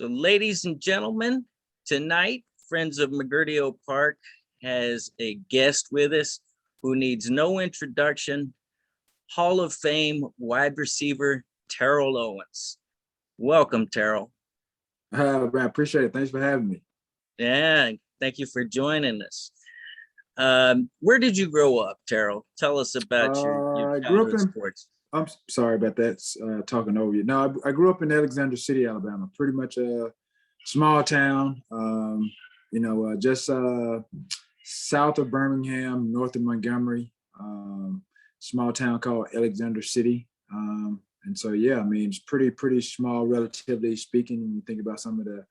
So, ladies and gentlemen, tonight, Friends of Murgoitio Park has a guest with us who needs no introduction. Hall of Fame wide receiver, Terrell Owens. Welcome, Terrell. Man, I appreciate it. Thanks for having me. Yeah, thank you for joining us. Where did you grow up, Terrell? Tell us about your I grew up childhood in, sports. I'm sorry about that, talking over you. No, I grew up in Alexander City, Alabama, pretty much a small town, just south of Birmingham, north of Montgomery, small town called Alexander City. And so, yeah, I mean, it's pretty small, relatively speaking, when you think about some of the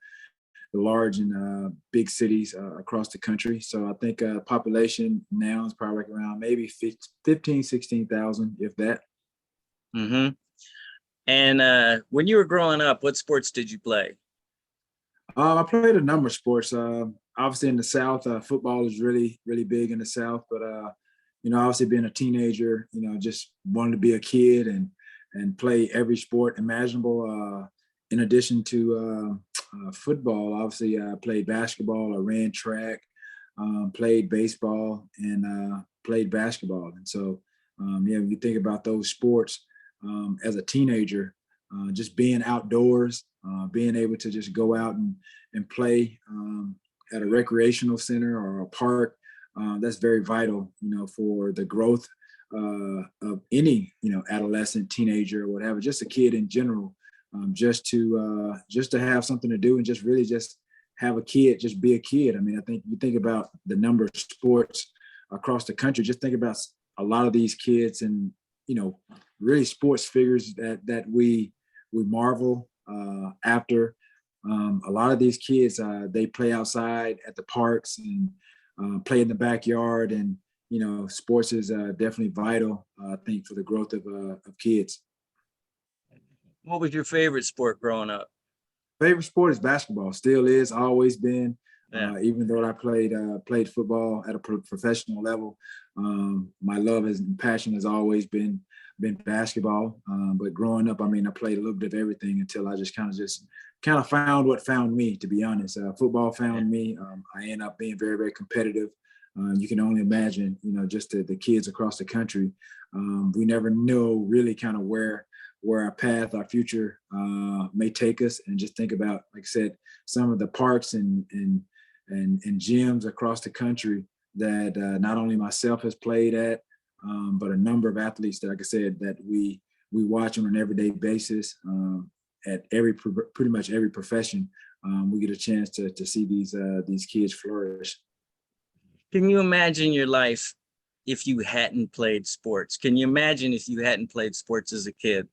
large and big cities across the country. So I think population now is probably like around maybe 15, 16,000, if that. Mm-hmm. And when you were growing up, what sports did you play? I played a number of sports. Obviously in the South, football is really, really big in the South. But, obviously being a teenager, just wanted to be a kid and play every sport imaginable. In addition to football, obviously I played basketball, I ran track, played baseball, and played basketball. And so, when you think about those sports as a teenager, just being outdoors, being able to just go out and play at a recreational center or a park, that's very vital, for the growth of any, adolescent, teenager, or whatever, just a kid in general. Just to have something to do and just really just have a kid, just be a kid. I mean, I think you think about the number of sports across the country, just think about a lot of these kids and, really sports figures that we marvel after. A lot of these kids, they play outside at the parks and play in the backyard. And, sports is definitely vital, I think, for the growth of kids. What was your favorite sport growing up? Favorite sport is basketball. Still is, always been. Yeah. Even though I played football at a professional level, my love and passion has always been basketball. But growing up, I mean, I played a little bit of everything until I just kind of found what found me. To be honest, football found me. I ended up being very, very competitive. You can only imagine, just the kids across the country. We never know really kind of where our path, our future may take us, and just think about, like I said, some of the parks and gyms across the country that not only myself has played at, but a number of athletes that, like I said, that we watch on an everyday basis at pretty much every profession. We get a chance to see these kids flourish. Can you imagine your life if you hadn't played sports? Can you imagine if you hadn't played sports as a kid?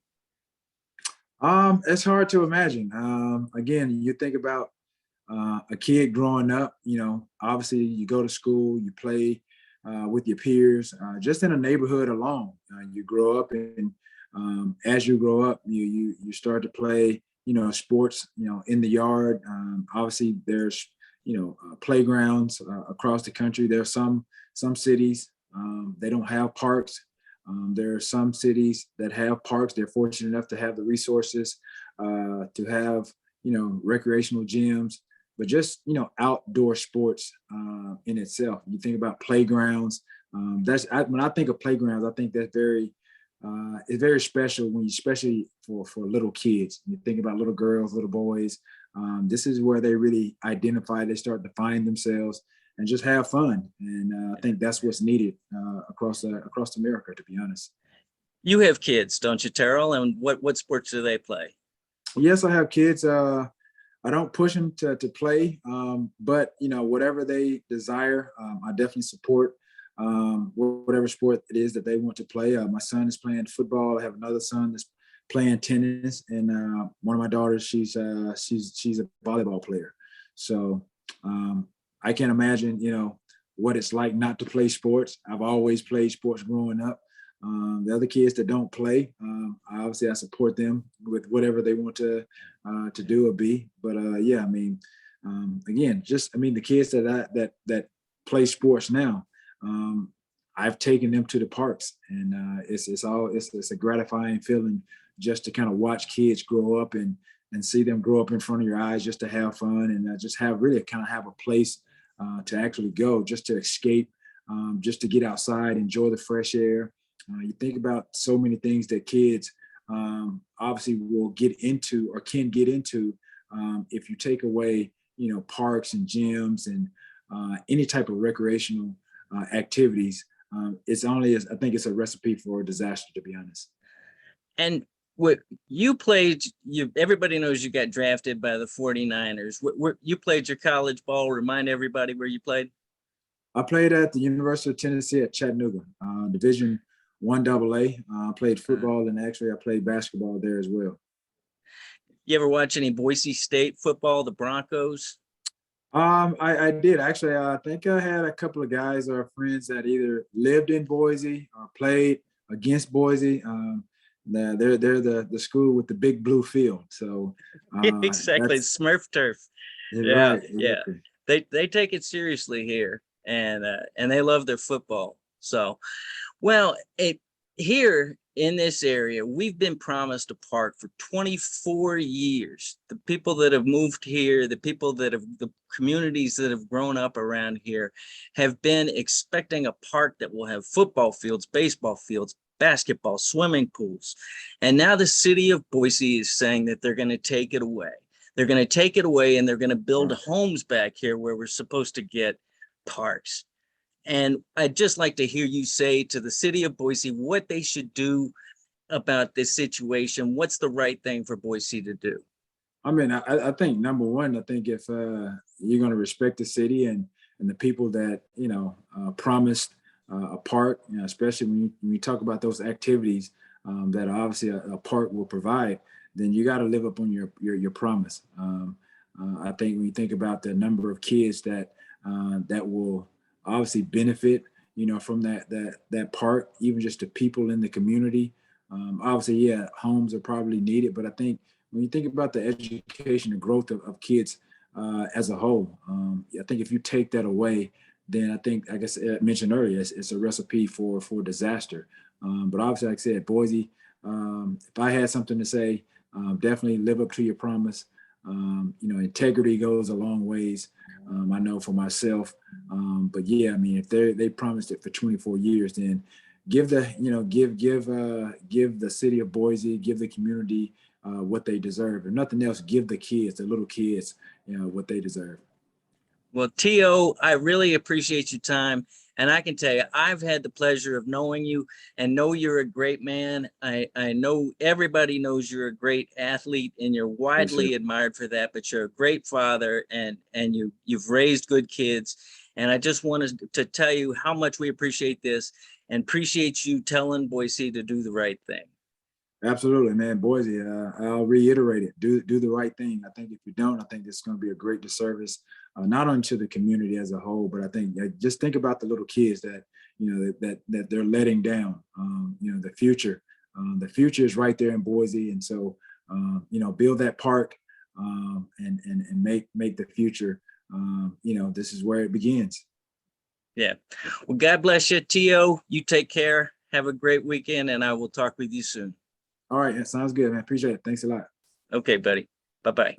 It's hard to imagine. Again, you think about a kid growing up, obviously you go to school, you play with your peers, just in a neighborhood alone. You grow up, and as you grow up, you start to play, sports, in the yard. Obviously there's, playgrounds across the country. There are some cities, they don't have parks. There are some cities that have parks. They're fortunate enough to have the resources to have, recreational gyms, but just, outdoor sports in itself. You think about playgrounds. When I think of playgrounds, I think that's it's very special especially for little kids. You think about little girls, little boys. This is where they really identify. They start to find themselves and just have fun. And I think that's what's needed across America, to be honest. You have kids, don't you, Terrell? And what sports do they play? Yes, I have kids. I don't push them to play, but whatever they desire, I definitely support whatever sport it is that they want to play. My son is playing football. I have another son that's playing tennis, and one of my daughters, she's a volleyball player. So I can't imagine, what it's like not to play sports. I've always played sports growing up. The other kids that don't play, obviously I support them with whatever they want to do or be. But yeah, I mean, again, the kids that play sports now, I've taken them to the parks, and it's a gratifying feeling just to kind of watch kids grow up and and see them grow up in front of your eyes just to have fun and just have really kind of have a place to actually go, just to escape, just to get outside, enjoy the fresh air. You think about so many things that kids obviously will get into or can get into if you take away, parks and gyms and any type of recreational activities. I think it's a recipe for a disaster, to be honest. And what you played, everybody knows you got drafted by the 49ers. You played your college ball. Remind everybody where you played. I played at the University of Tennessee at Chattanooga, Division I AA. I played football and actually I played basketball there as well. You ever watch any Boise State football, the Broncos? I did actually. I think I had a couple of guys or friends that either lived in Boise or played against Boise. They're the school with the big blue field. So exactly, Smurf turf. Yeah, right, yeah. exactly. They take it seriously here, and they love their football. So, well, here in this area, we've been promised a park for 24 years. The people that have moved here, the communities that have grown up around here have been expecting a park that will have football fields, baseball fields, basketball, swimming pools. And now the city of Boise is saying that they're going to take it away. They're going to take it away and they're going to build homes back here where we're supposed to get parks. And I'd just like to hear you say to the city of Boise what they should do about this situation. What's the right thing for Boise to do? I mean, I think number one, I think if you're going to respect the city and the people that, promised a park, especially when you talk about those activities that obviously a park will provide, then you got to live up on your promise. I think when you think about the number of kids that will obviously benefit, from that park, even just the people in the community. Obviously, yeah, homes are probably needed, but I think when you think about the education and growth of kids as a whole, I think if you take that away, then I think, I guess I mentioned earlier, it's a recipe for disaster. But obviously, like I said, Boise, if I had something to say, definitely live up to your promise. Integrity goes a long ways. I know for myself, but yeah, I mean, if they promised it for 24 years, then give the city of Boise, give the community what they deserve. If nothing else, give the little kids, what they deserve. Well, T.O., I really appreciate your time. And I can tell you, I've had the pleasure of knowing you and know you're a great man. I know everybody knows you're a great athlete and you're widely admired for that, but you're a great father and you've raised good kids. And I just wanted to tell you how much we appreciate this and appreciate you telling Boise to do the right thing. Absolutely, man. Boise, I'll reiterate it. Do the right thing. I think if you don't, I think it's going to be a great disservice, not only to the community as a whole, but I think just think about the little kids that, that they're letting down. The future. The future is right there in Boise. And so, build that park and make the future, this is where it begins. Yeah. Well, God bless you, T.O. You take care. Have a great weekend, and I will talk with you soon. All right. That sounds good, man. Appreciate it. Thanks a lot. Okay, buddy. Bye-bye.